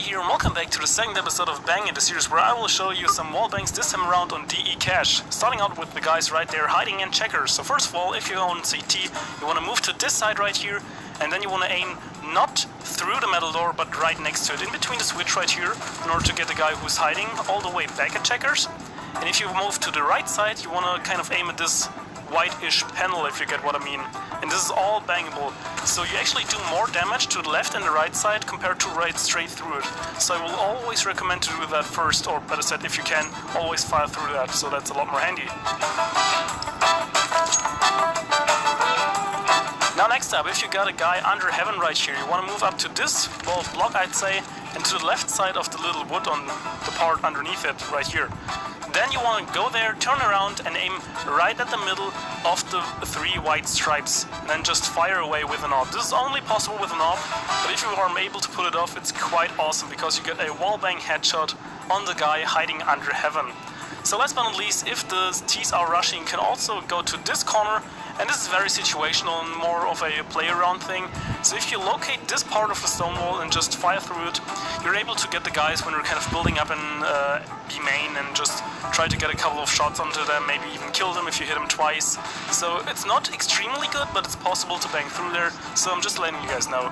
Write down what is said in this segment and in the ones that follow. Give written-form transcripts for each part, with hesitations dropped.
here and welcome back to the second episode of Bang in the series where I will show you some wall bangs this time around on Csgo Cache. Starting out with the guys right there hiding in checkers. So first of all, if you're on CT, you want to move to this side right here and then you want to aim not through the metal door but right next to it, in between the switch right here, in order to get the guy who's hiding all the way back at checkers. And if you move to the right side, you want to kind of aim at this white-ish panel, if you get what I mean. And this is all bangable, so you actually do more damage to the left and the right side compared to right straight through it. So I will always recommend to do that first, or better said, if you can, always fire through that, so that's a lot more handy. Now next up, if you got a guy under heaven right here, you want to move up to this block, I'd say, and to the left side of the little wood on the part underneath it, right here. Then you want to go there, turn around and aim right at the middle of the three white stripes, and then just fire away with an AWP. This is only possible with an AWP, but if you are able to pull it off, it's quite awesome because you get a wallbang headshot on the guy hiding under heaven. So last but not least, if the T's are rushing, you can also go to this corner, and this is very situational and more of a play around thing. So if you locate this part of the stone wall and just fire through it, you're able to get the guys when they're kind of building up in B main and just try to get a couple of shots onto them, maybe even kill them if you hit them twice. So it's not extremely good, but it's possible to bang through there, so I'm just letting you guys know.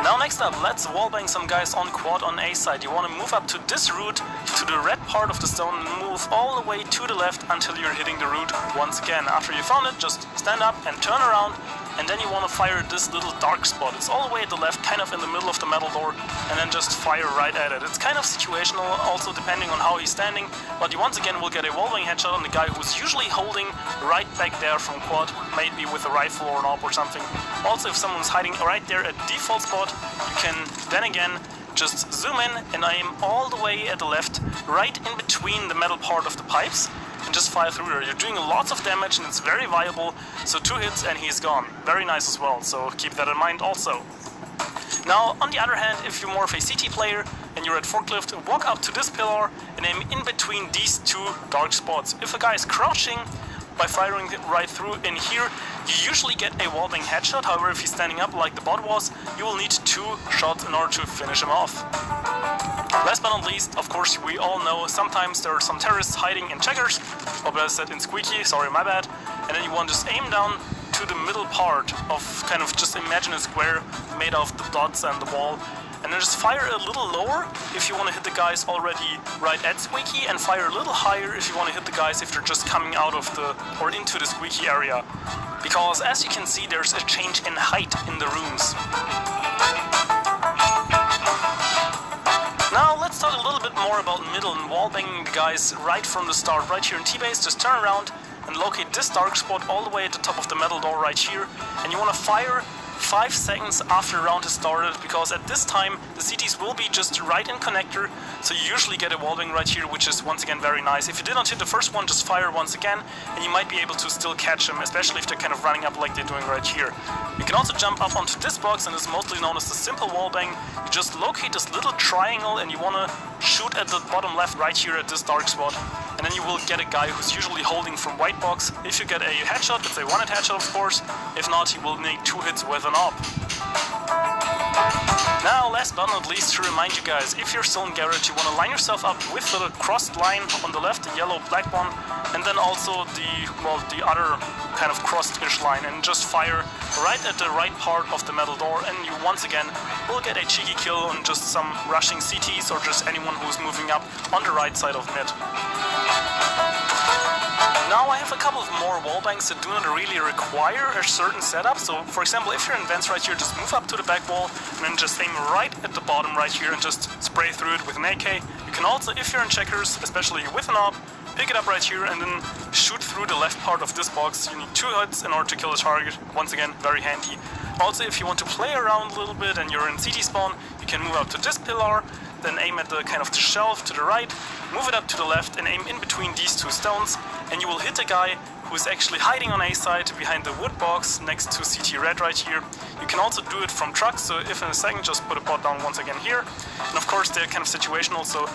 Now next up, let's wallbang some guys on quad on A side. You want to move up to this root, to the red part of the stone, and move all the way to the left until you're hitting the root once again. After you found it, just stand up and turn around, and then you want to fire this little dark spot. It's all the way at the left, kind of in the middle of the metal door, and then just fire right at it. It's kind of situational, also depending on how he's standing, but you once again will get a wallbang headshot on the guy who's usually holding right back there from quad, maybe with a rifle or an AWP or something. Also, if someone's hiding right there at default spot, you can then again just zoom in and aim all the way at the left, right in between the metal part of the pipes, and just fire through there. You're doing lots of damage and it's very viable, so 2 hits and he's gone. Very nice as well, so keep that in mind also. Now, on the other hand, if you're more of a CT player and you're at forklift, walk up to this pillar and aim in between these 2 dark spots. If a guy is crouching, by firing right through in here, you usually get a wallbang headshot. However, if he's standing up like the bot was, you will need 2 shots in order to finish him off. Last but not least, of course, we all know sometimes there are some terrorists hiding in checkers, or better said in squeaky, sorry, my bad, and then you want to just aim down to the middle part of, kind of just imagine a square made of the dots and the wall, and then just fire a little lower if you want to hit the guys already right at squeaky, and fire a little higher if you want to hit the guys if they're just coming out of the, or into the squeaky area. Because as you can see, there's a change in height in the rooms. Now let's talk a little bit more about middle and wallbanging the guys right from the start. Right here in T-base, just turn around and locate this dark spot all the way at the top of the metal door right here, and you want to fire 5 seconds after the round has started, because at this time the CTs will be just right in connector, so you usually get a wallbang right here, which is once again very nice. If you did not hit the first one, just fire once again and you might be able to still catch them, especially if they're kind of running up like they're doing right here. You can also jump up onto this box, and it's mostly known as the simple wallbang. You just locate this little triangle and you want to shoot at the bottom left right here at this dark spot, and then you will get a guy who's usually holding from white box. If you get a headshot, it's a one-hit headshot of course. If not, he will need 2 hits with an AWP. Now, last but not least, to remind you guys, if you're still in garage, you want to line yourself up with the crossed line on the left, the yellow black one, and then also the other kind of crossed-ish line, and just fire right at the right part of the metal door, and you once again will get a cheeky kill on just some rushing CTs or just anyone who's moving up on the right side of mid. Now I have a couple of more wallbangs that do not really require a certain setup. So for example, if you're in vents right here, just move up to the back wall and then just aim right at the bottom right here and just spray through it with an AK. You can also, if you're in checkers, especially with an AWP, pick it up right here and then shoot through the left part of this box. You need 2 hits in order to kill the target. Once again, very handy. Also, if you want to play around a little bit and you're in CT spawn, you can move up to this pillar, then aim at the kind of the shelf to the right, move it up to the left and aim in between these 2 stones, and you will hit a guy who's actually hiding on A side behind the wood box next to CT red right here. You can also do it from trucks, so if in a second, just put a bot down once again here. And of course they're kind of situational, so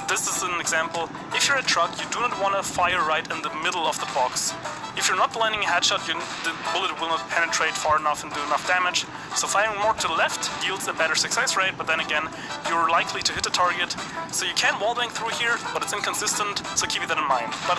this is an example. If you're a truck, you do not want to fire right in the middle of the box. If you're not landing a headshot, the bullet will not penetrate far enough and do enough damage. So firing more to the left yields a better success rate, but then again, you're likely to hit the target. So you can wallbang through here, but it's inconsistent, so keep that in mind. But